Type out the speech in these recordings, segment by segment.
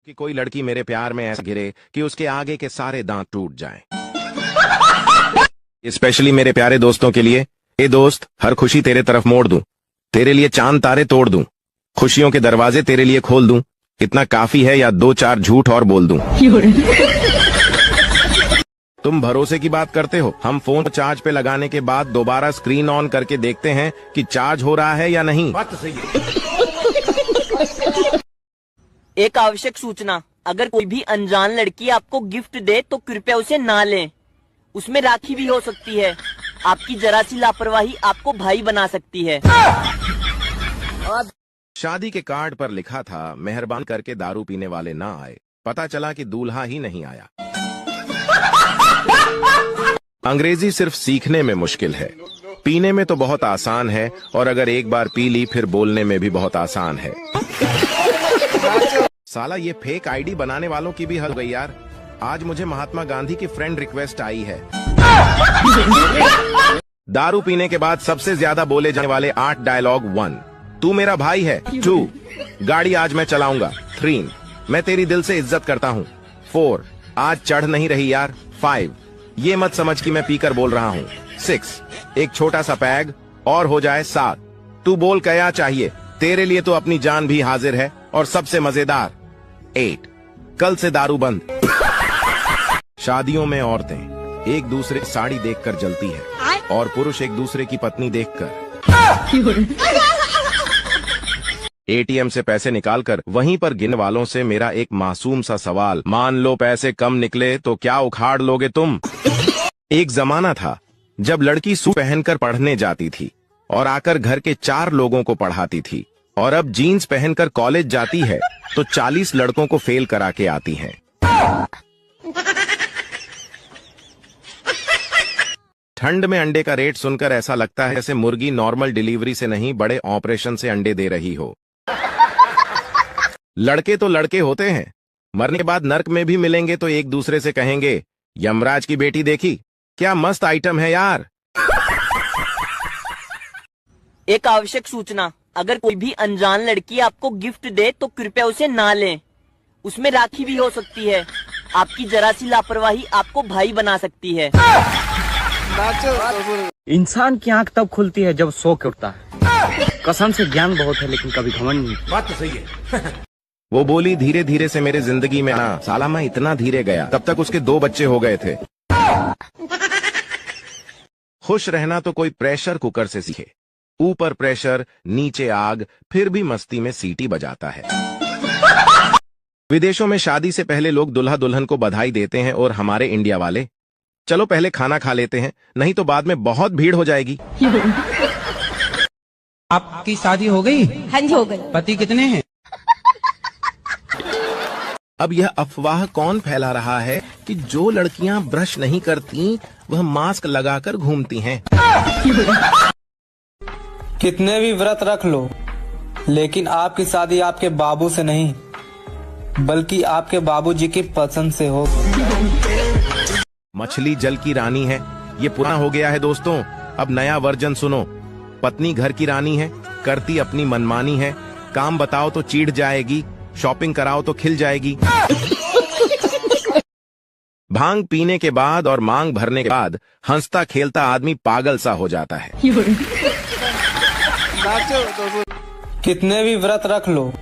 कि कोई लड़की मेरे प्यार में ऐसे गिरे कि उसके आगे के सारे दांत टूट जाएं। स्पेशली मेरे प्यारे दोस्तों के लिए। ए दोस्त, हर खुशी तेरे तरफ मोड़ दूं, तेरे लिए चांद तारे तोड़ दूं, खुशियों के दरवाजे तेरे लिए खोल दूं। इतना काफी है या दो चार झूठ और बोल दूं? तुम भरोसे की बात करते हो। हम फोन चार्ज पे लगाने के बाद दोबारा स्क्रीन ऑन करके देखते हैं कि चार्ज हो रहा है या नहीं। बात तो सही है। एक आवश्यक सूचना, अगर कोई भी अनजान लड़की आपको गिफ्ट दे तो कृपया उसे ना लें। उसमें राखी भी हो सकती है। आपकी जरा सी लापरवाही आपको भाई बना सकती है। शादी के कार्ड पर लिखा था, मेहरबान करके दारू पीने वाले ना आए। पता चला कि दूल्हा ही नहीं आया। अंग्रेजी सिर्फ सीखने में मुश्किल है, पीने में तो बहुत आसान है, और अगर एक बार पी ली फिर बोलने में भी बहुत आसान है। साला ये फेक आईडी बनाने वालों की भी हद हो गई यार। आज मुझे महात्मा गांधी की फ्रेंड रिक्वेस्ट आई है। दारू पीने के बाद सबसे ज्यादा बोले जाने वाले 8 डायलॉग। 1, तू मेरा भाई है। 2, गाड़ी आज मैं चलाऊंगा। 3, मैं तेरी दिल से इज्जत करता हूँ। 4, आज चढ़ नहीं रही यार। 5, ये मत समझ कि मैं पीकर बोल रहा हूँ। 6, एक छोटा सा पैग और हो जाए 7, तू बोल क्या चाहिए, तेरे लिए तो अपनी जान भी हाजिर है। और सबसे मजेदार 8, कल से दारू बंद। शादियों में औरतें एक दूसरे की साड़ी देखकर जलती है और पुरुष एक दूसरे की पत्नी देखकर। एटीएम से पैसे निकालकर वहीं पर गिनने वालों से मेरा एक मासूम सा सवाल, मान लो पैसे कम निकले तो क्या उखाड़ लोगे तुम? एक जमाना था जब लड़की सूट पहनकर पढ़ने जाती थी और आकर घर के 4 लोगों को पढ़ाती थी, और अब जीन्स पहनकर कॉलेज जाती है तो 40 लड़कों को फेल करा के आती है। ठंड में अंडे का रेट सुनकर ऐसा लगता है जैसे मुर्गी नॉर्मल डिलीवरी से नहीं बड़े ऑपरेशन से अंडे दे रही हो। लड़के तो लड़के होते हैं, मरने के बाद नर्क में भी मिलेंगे तो एक दूसरे से कहेंगे, यमराज की बेटी देखी, क्या मस्त आइटम है यार। एक आवश्यक सूचना, अगर कोई भी अनजान लड़की आपको गिफ्ट दे तो कृपया उसे ना लें। उसमें राखी भी हो सकती है। आपकी जरा सी लापरवाही आपको भाई बना सकती है। इंसान की आंख तब खुलती है जब सो के उठता है। कसम से ज्ञान बहुत है लेकिन कभी घमंड नहीं। बात तो सही है। वो बोली, धीरे धीरे से मेरे जिंदगी में आना। साला मैं इतना धीरे गया तब तक उसके 2 बच्चे हो गए थे। खुश रहना तो कोई प्रेशर कुकर से सीखे। ऊपर प्रेशर, नीचे आग, फिर भी मस्ती में सीटी बजाता है। विदेशों में शादी से पहले लोग दुल्हा दुल्हन को बधाई देते हैं, और हमारे इंडिया वाले, चलो पहले खाना खा लेते हैं, नहीं तो बाद में बहुत भीड़ हो जाएगी। आपकी शादी हो गई? हाँ जी, हो गई। पति कितने हैं? अब यह अफवाह कौन फैला रहा है कि जो लड़कियां ब्रश नहीं करती वह मास्क लगाकर घूमती हैं? कितने भी व्रत रख लो, लेकिन आपकी शादी आपके बाबू से नहीं बल्कि आपके बाबूजी की पसंद से हो। मछली जल की रानी है, ये पुराना हो गया है दोस्तों। अब नया वर्जन सुनो। पत्नी घर की रानी है, करती अपनी मनमानी है। काम बताओ तो चीढ़ जाएगी, शॉपिंग कराओ तो खिल जाएगी। भांग पीने के बाद और मांग भरने के बाद हंसता खेलता आदमी पागल सा हो जाता है। कितने भी व्रत रख लो,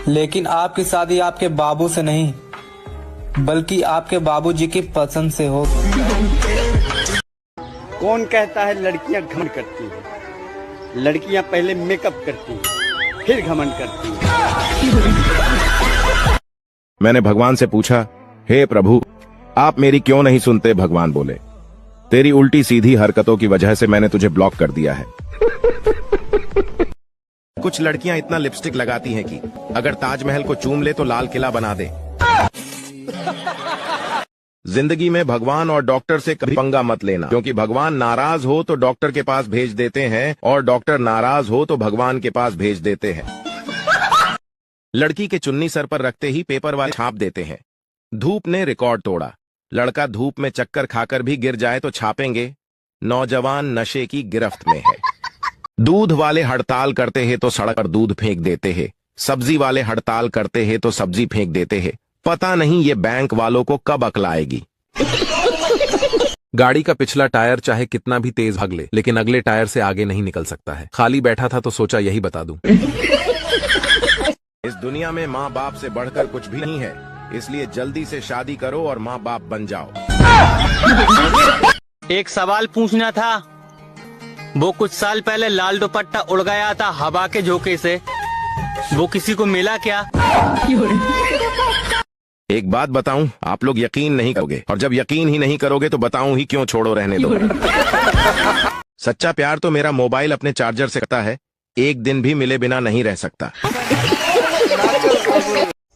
लेकिन आपकी शादी आपके बाबू से नहीं बल्कि आपके बाबूजी की पसंद से हो। कौन कहता है लड़कियां घमंड करती हैं? लड़कियां पहले मेकअप करती हैं, फिर घमंड करती हैं। मैंने भगवान से पूछा, हे प्रभु, आप मेरी क्यों नहीं सुनते? भगवान बोले, तेरी उल्टी सीधी हरकतों की वजह से मैंने तुझे ब्लॉक कर दिया है। कुछ लड़कियां इतना लिपस्टिक लगाती हैं कि अगर ताजमहल को चूम ले तो लाल किला बना दे। जिंदगी में भगवान और डॉक्टर से कभी पंगा मत लेना, क्योंकि भगवान नाराज हो तो डॉक्टर के पास भेज देते हैं, और डॉक्टर नाराज हो तो भगवान के पास भेज देते हैं। लड़की के चुन्नी सर पर रखते ही पेपर वाले छाप देते हैं। धूप ने रिकॉर्ड तोड़ा, लड़का धूप में चक्कर खाकर भी गिर जाए तो छापेंगे, नौजवान नशे की गिरफ्त में है। दूध वाले हड़ताल करते हैं तो सड़क पर दूध फेंक देते हैं। सब्जी वाले हड़ताल करते हैं तो सब्जी फेंक देते हैं। पता नहीं ये बैंक वालों को कब अक्ल आएगी। गाड़ी का पिछला टायर चाहे कितना भी तेज भाग ले, लेकिन अगले टायर से आगे नहीं निकल सकता है। खाली बैठा था तो सोचा यही बता दूं। इस दुनिया में माँ बाप से बढ़कर कुछ भी नहीं है, इसलिए जल्दी से शादी करो और माँ बाप बन जाओ। एक सवाल पूछना था। वो कुछ साल पहले लाल दुपट्टा उड़ गया था हवा के झोंके से, वो किसी को मिला क्या? एक बात बताऊं, आप लोग यकीन नहीं करोगे, और जब यकीन ही नहीं करोगे तो बताऊं ही क्यों, छोड़ो रहने दो। सच्चा प्यार तो मेरा मोबाइल अपने चार्जर से करता है, एक दिन भी मिले बिना नहीं रह सकता।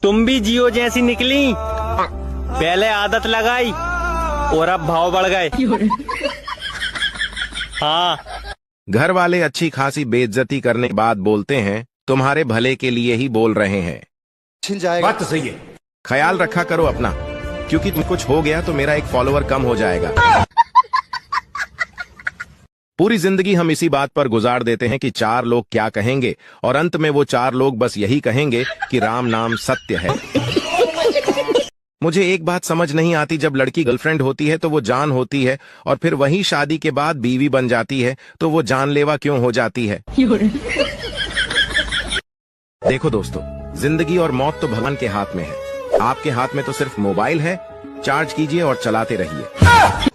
तुम भी जियो जैसी निकली, पहले आदत लगाई और अब भाव बढ़ गए। हाँ, घर वाले अच्छी खासी बेइज्जती करने के बाद बोलते हैं तुम्हारे भले के लिए ही बोल रहे हैं। बात तो सही है। ख्याल रखा करो अपना, क्योंकि तुम कुछ हो गया तो मेरा एक फॉलोअर कम हो जाएगा। पूरी जिंदगी हम इसी बात पर गुजार देते हैं कि 4 लोग क्या कहेंगे, और अंत में वो 4 लोग बस यही कहेंगे कि राम नाम सत्य है। मुझे एक बात समझ नहीं आती, जब लड़की गर्लफ्रेंड होती है तो वो जान होती है, और फिर वही शादी के बाद बीवी बन जाती है तो वो जानलेवा क्यों हो जाती है। देखो दोस्तों, जिंदगी और मौत तो भगवान के हाथ में है, आपके हाथ में तो सिर्फ मोबाइल है। चार्ज कीजिए और चलाते रहिए।